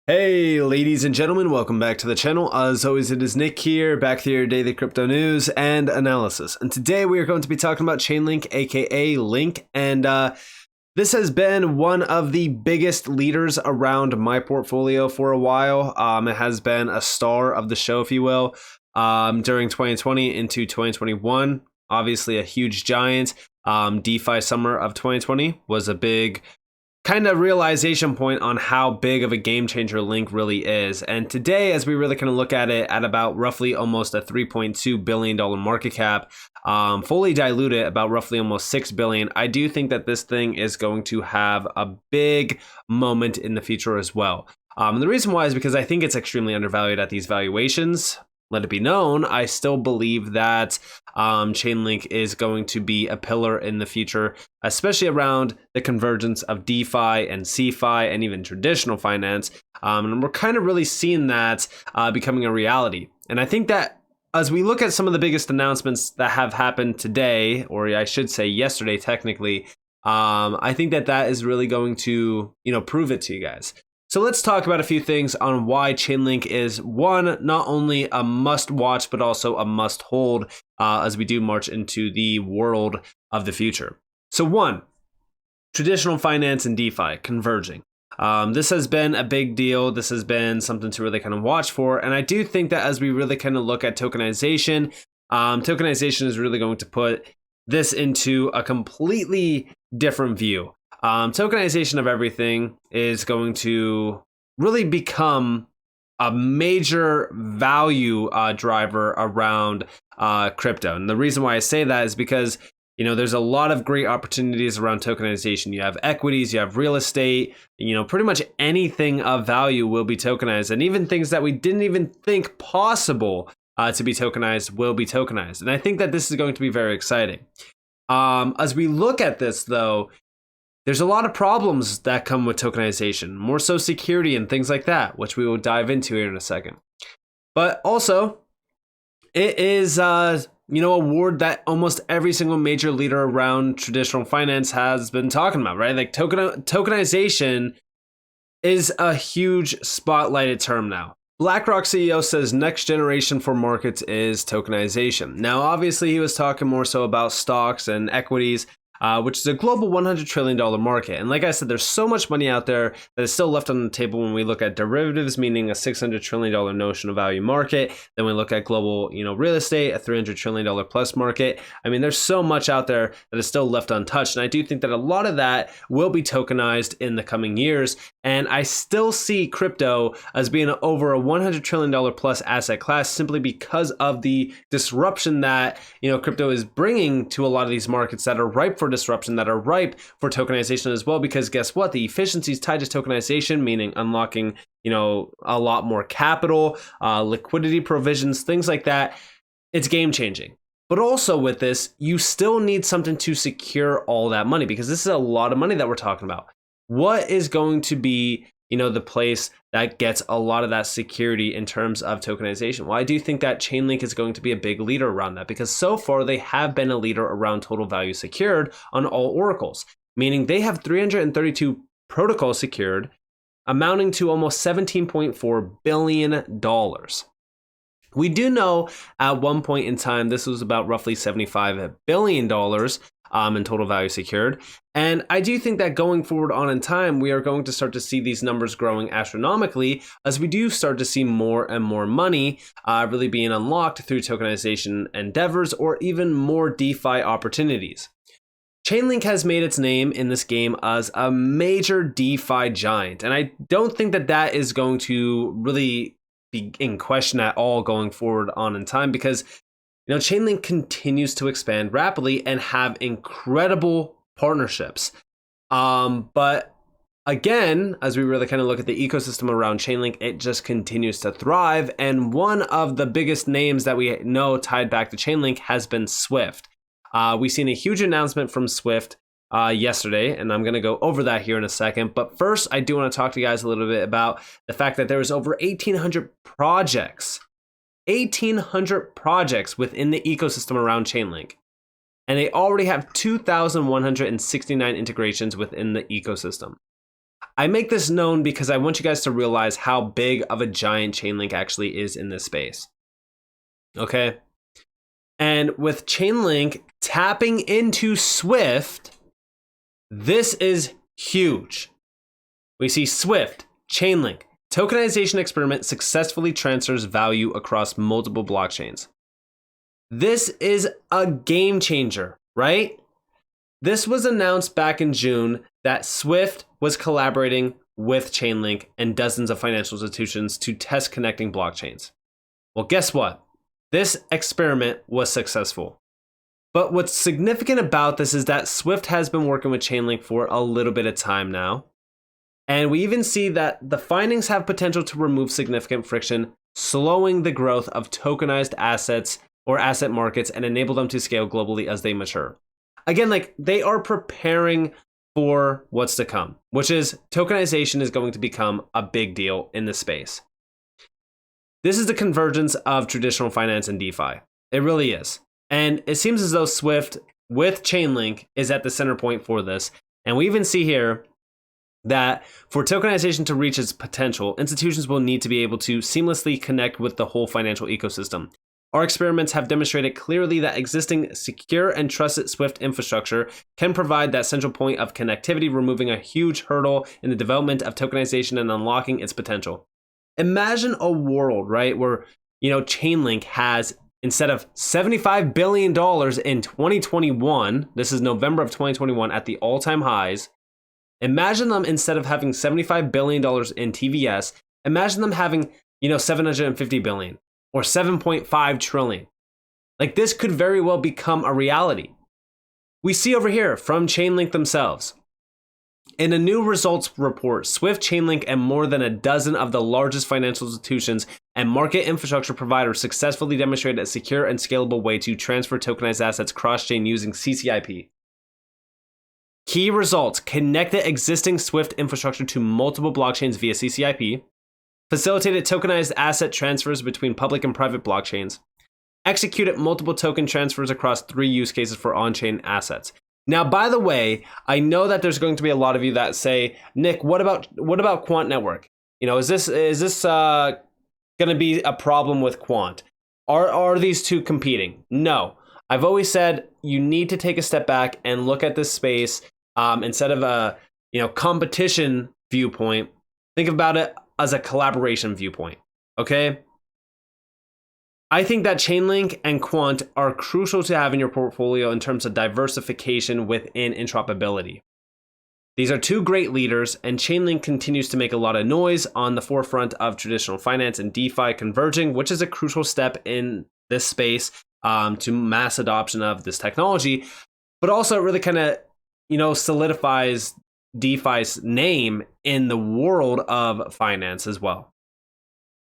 Hey ladies and gentlemen, welcome back to the channel. As always, it is Nick here, back with your daily crypto news and analysis. And today we are going to be talking about Chainlink, aka Link, and this has been one of the biggest leaders around my portfolio for a while. It has been a star of the show, if you will, during 2020 into 2021. Obviously a huge giant. DeFi summer of 2020 was a big kind of realization point on how big of a game changer Link really is. And today, as we really kind of look at it at about roughly almost a $3.2 billion market cap, fully diluted about roughly almost $6 billion, I do think that this thing is going to have a big moment in the future as well. And the reason why is because I think it's extremely undervalued at these valuations. Let it be known, I still believe that Chainlink is going to be a pillar in the future, especially around the convergence of DeFi and CeFi and even traditional finance. And we're kind of really seeing that becoming a reality. And I think that as we look at some of the biggest announcements that have happened today, or I should say yesterday technically, I think that that is really going to, prove it to you guys. So let's talk about a few things on why Chainlink is, one, not only a must watch, but also a must hold as we do march into the world of the future. So one, traditional finance and DeFi converging. This has been a big deal. This has been something to really kind of watch for. And I do think that as we really kind of look at tokenization, tokenization is really going to put this into a completely different view. Tokenization of everything is going to really become a major value driver around crypto. And the reason why I say that is because, there's a lot of great opportunities around tokenization. You have equities, you have real estate, pretty much anything of value will be tokenized. And even things that we didn't even think possible to be tokenized will be tokenized. And I think that this is going to be very exciting. As we look at this, though, there's a lot of problems that come with tokenization, more so security and things like that, which we will dive into here in a second. But also, it is, a word that almost every single major leader around traditional finance has been talking about, right? Like tokenization is a huge spotlighted term now. BlackRock CEO says next generation for markets is tokenization. Now, obviously, he was talking more so about stocks and equities, which is a global $100 trillion market. And like I said, there's so much money out there that is still left on the table when we look at derivatives, meaning a $600 trillion notional value market. Then we look at global, real estate, a $300 trillion plus market. I mean, there's so much out there that is still left untouched. And I do think that a lot of that will be tokenized in the coming years. And I still see crypto as being over a $100 trillion plus asset class simply because of the disruption that, crypto is bringing to a lot of these markets that are ripe for disruption, that are ripe for tokenization as well. Because guess what? The efficiencies tied to tokenization, meaning unlocking, a lot more capital, liquidity provisions, things like that, it's game changing. But also with this, you still need something to secure all that money, because this is a lot of money that we're talking about. What is going to be, the place that gets a lot of that security in terms of tokenization? Well, I do think that Chainlink is going to be a big leader around that, because so far they have been a leader around total value secured on all oracles, meaning they have 332 protocols secured, amounting to almost $17.4 billion. We do know at one point in time, this was about roughly $75 billion in total value secured. And I do think that going forward on in time, we are going to start to see these numbers growing astronomically as we do start to see more and more money really being unlocked through tokenization endeavors or even more DeFi opportunities. Chainlink has made its name in this game as a major DeFi giant. And I don't think that that is going to really be in question at all going forward on in time, because Chainlink continues to expand rapidly and have incredible partnerships. But again, as we really kind of look at the ecosystem around Chainlink, it just continues to thrive. And one of the biggest names that we know tied back to Chainlink has been Swift. We've seen a huge announcement from Swift yesterday, and I'm going to go over that here in a second. But first, I do want to talk to you guys a little bit about the fact that there is over 1,800 projects. 1,800 projects within the ecosystem around Chainlink. And they already have 2,169 integrations within the ecosystem. I make this known because I want you guys to realize how big of a giant Chainlink actually is in this space. Okay? And with Chainlink tapping into Swift, this is huge. We see Swift, Chainlink, tokenization experiment successfully transfers value across multiple blockchains. This is a game changer, right? This was announced back in June that Swift was collaborating with Chainlink and dozens of financial institutions to test connecting blockchains. Well, guess what? This experiment was successful. But what's significant about this is that Swift has been working with Chainlink for a little bit of time now. And we even see that the findings have potential to remove significant friction, slowing the growth of tokenized assets or asset markets and enable them to scale globally as they mature. Again, like they are preparing for what's to come, which is tokenization is going to become a big deal in this space. This is the convergence of traditional finance and DeFi. It really is. And it seems as though Swift with Chainlink is at the center point for this. And we even see here that for tokenization to reach its potential, institutions will need to be able to seamlessly connect with the whole financial ecosystem. Our experiments have demonstrated clearly that existing secure and trusted Swift infrastructure can provide that central point of connectivity, removing a huge hurdle in the development of tokenization and unlocking its potential. Imagine a world, right, where, Chainlink has, instead of $75 billion in 2021, this is November of 2021 at the all-time highs, imagine them, instead of having $75 billion in TVS, imagine them having, $750 billion or 7.5 trillion. Like this could very well become a reality. We see over here from Chainlink themselves. In a new results report, Swift, Chainlink, and more than a dozen of the largest financial institutions and market infrastructure providers successfully demonstrated a secure and scalable way to transfer tokenized assets cross-chain using CCIP. Key results: connect the existing Swift infrastructure to multiple blockchains via CCIP, facilitated tokenized asset transfers between public and private blockchains, executed multiple token transfers across 3 use cases for on-chain assets. Now, by the way, I know that there's going to be a lot of you that say, Nick, what about Quant Network? Is this going to be a problem with Quant? Are these two competing? No. I've always said you need to take a step back and look at this space instead of a competition viewpoint. Think about it as a collaboration viewpoint. Okay. I think that Chainlink and Quant are crucial to have in your portfolio in terms of diversification within interoperability. These are two great leaders, and Chainlink continues to make a lot of noise on the forefront of traditional finance and DeFi converging, which is a crucial step in this space to mass adoption of this technology. But also it really kind of, solidifies DeFi's name in the world of finance as well.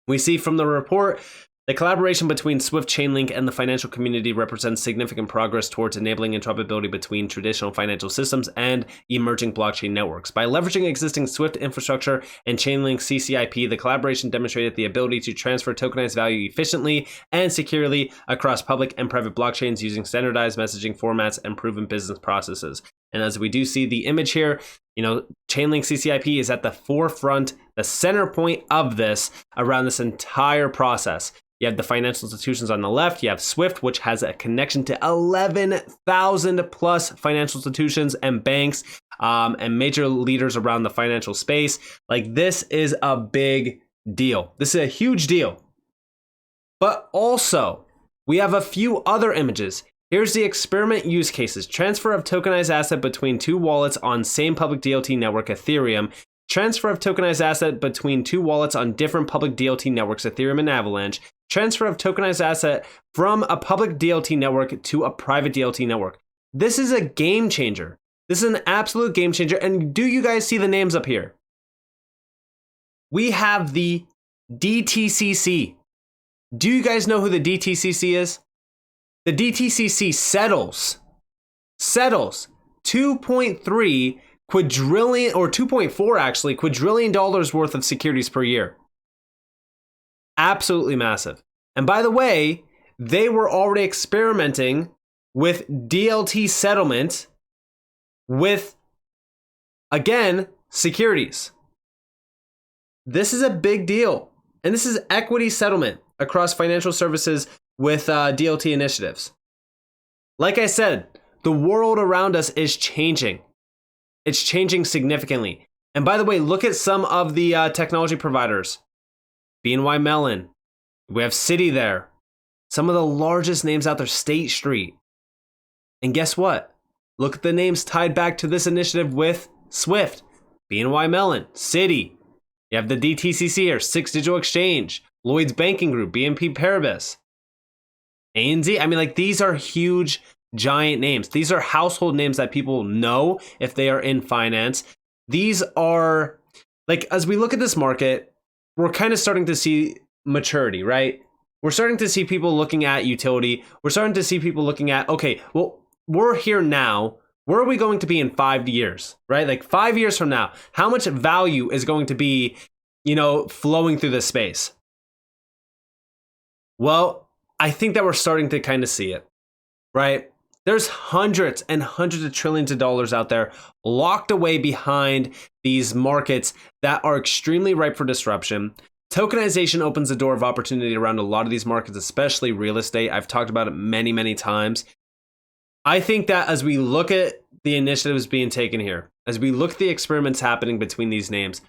We see from the report, the collaboration between Swift, Chainlink, and the financial community represents significant progress towards enabling interoperability between traditional financial systems and emerging blockchain networks. By leveraging existing Swift infrastructure and Chainlink CCIP, the collaboration demonstrated the ability to transfer tokenized value efficiently and securely across public and private blockchains using standardized messaging formats and proven business processes. And as we do see the image here, Chainlink CCIP is at the forefront, the center point of this around this entire process. You have the financial institutions on the left. You have Swift, which has a connection to 11,000 plus financial institutions and banks and major leaders around the financial space. Like, this is a big deal. This is a huge deal. But also, we have a few other images. Here's the experiment use cases. Transfer of tokenized asset between 2 wallets on same public DLT network, Ethereum. Transfer of tokenized asset between 2 wallets on different public DLT networks, Ethereum and Avalanche. Transfer of tokenized asset from a public DLT network to a private DLT network. This is a game changer. This is an absolute game changer. And do you guys see the names up here? We have the DTCC. Do you guys know who the DTCC is? The DTCC settles 2.3 quadrillion, or 2.4 actually, quadrillion dollars worth of securities per year. Absolutely massive. And by the way, they were already experimenting with DLT settlement with, again, securities. This is a big deal. And this is equity settlement across financial services with DLT initiatives. Like I said, the world around us is changing. It's changing significantly. And by the way, look at some of the technology providers. BNY Mellon. We have Citi there. Some of the largest names out there, State Street. And guess what? Look at the names tied back to this initiative with SWIFT. BNY Mellon, Citi. You have the DTCC here, Six Digital Exchange, Lloyd's Banking Group, BNP Paribas, ANZ. I mean, like, these are huge, giant names. These are household names that people know if they are in finance. These are, like, as we look at this market, we're kind of starting to see maturity, right? We're starting to see people looking at utility. We're starting to see people looking at, okay, well, we're here now. Where are we going to be in 5 years, right? Like 5 years from now, how much value is going to be, flowing through this space? Well, I think that we're starting to kind of see it, right? There's hundreds and hundreds of trillions of dollars out there locked away behind these markets that are extremely ripe for disruption. Tokenization opens the door of opportunity around a lot of these markets, especially real estate. I've talked about it many, many times. I think that as we look at the initiatives being taken here, as we look at the experiments happening between these names,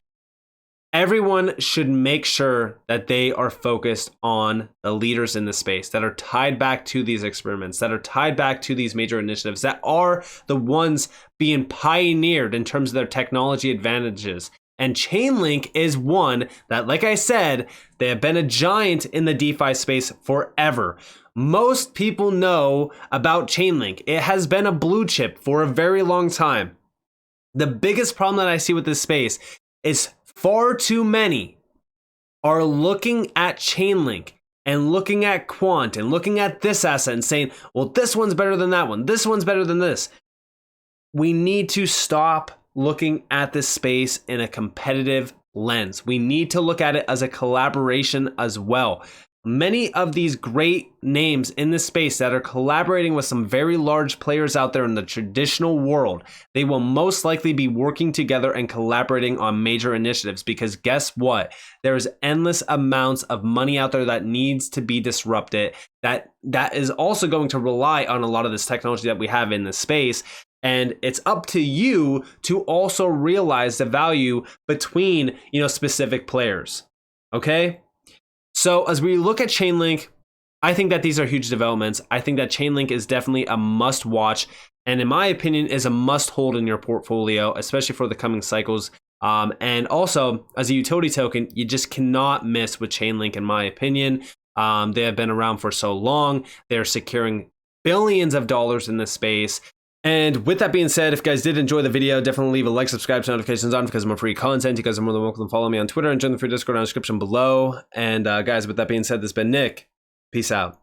everyone should make sure that they are focused on the leaders in the space that are tied back to these experiments, that are tied back to these major initiatives, that are the ones being pioneered in terms of their technology advantages. And Chainlink is one that, like I said, they have been a giant in the DeFi space forever. Most people know about Chainlink. It has been a blue chip for a very long time. The biggest problem that I see with this space is far too many are looking at Chainlink and looking at Quant and looking at this asset and saying, well, this one's better than that one. This one's better than this. We need to stop looking at this space in a competitive lens. We need to look at it as a collaboration as well. Many of these great names in this space that are collaborating with some very large players out there in the traditional world, they will most likely be working together and collaborating on major initiatives, because guess what? There's endless amounts of money out there that needs to be disrupted, that is also going to rely on a lot of this technology that we have in this space. And it's up to you to also realize the value between, specific players. Okay? So as we look at Chainlink, I think that these are huge developments. I think that Chainlink is definitely a must watch, and in my opinion is a must hold in your portfolio, especially for the coming cycles. And also as a utility token, you just cannot miss with Chainlink, in my opinion. They have been around for so long. They're securing billions of dollars in this space. And with that being said, if you guys did enjoy the video, definitely leave a like, subscribe, turn notifications on because of more free content. You guys are more than welcome to follow me on Twitter and join the free Discord in the description below. And guys, with that being said, this has been Nick. Peace out.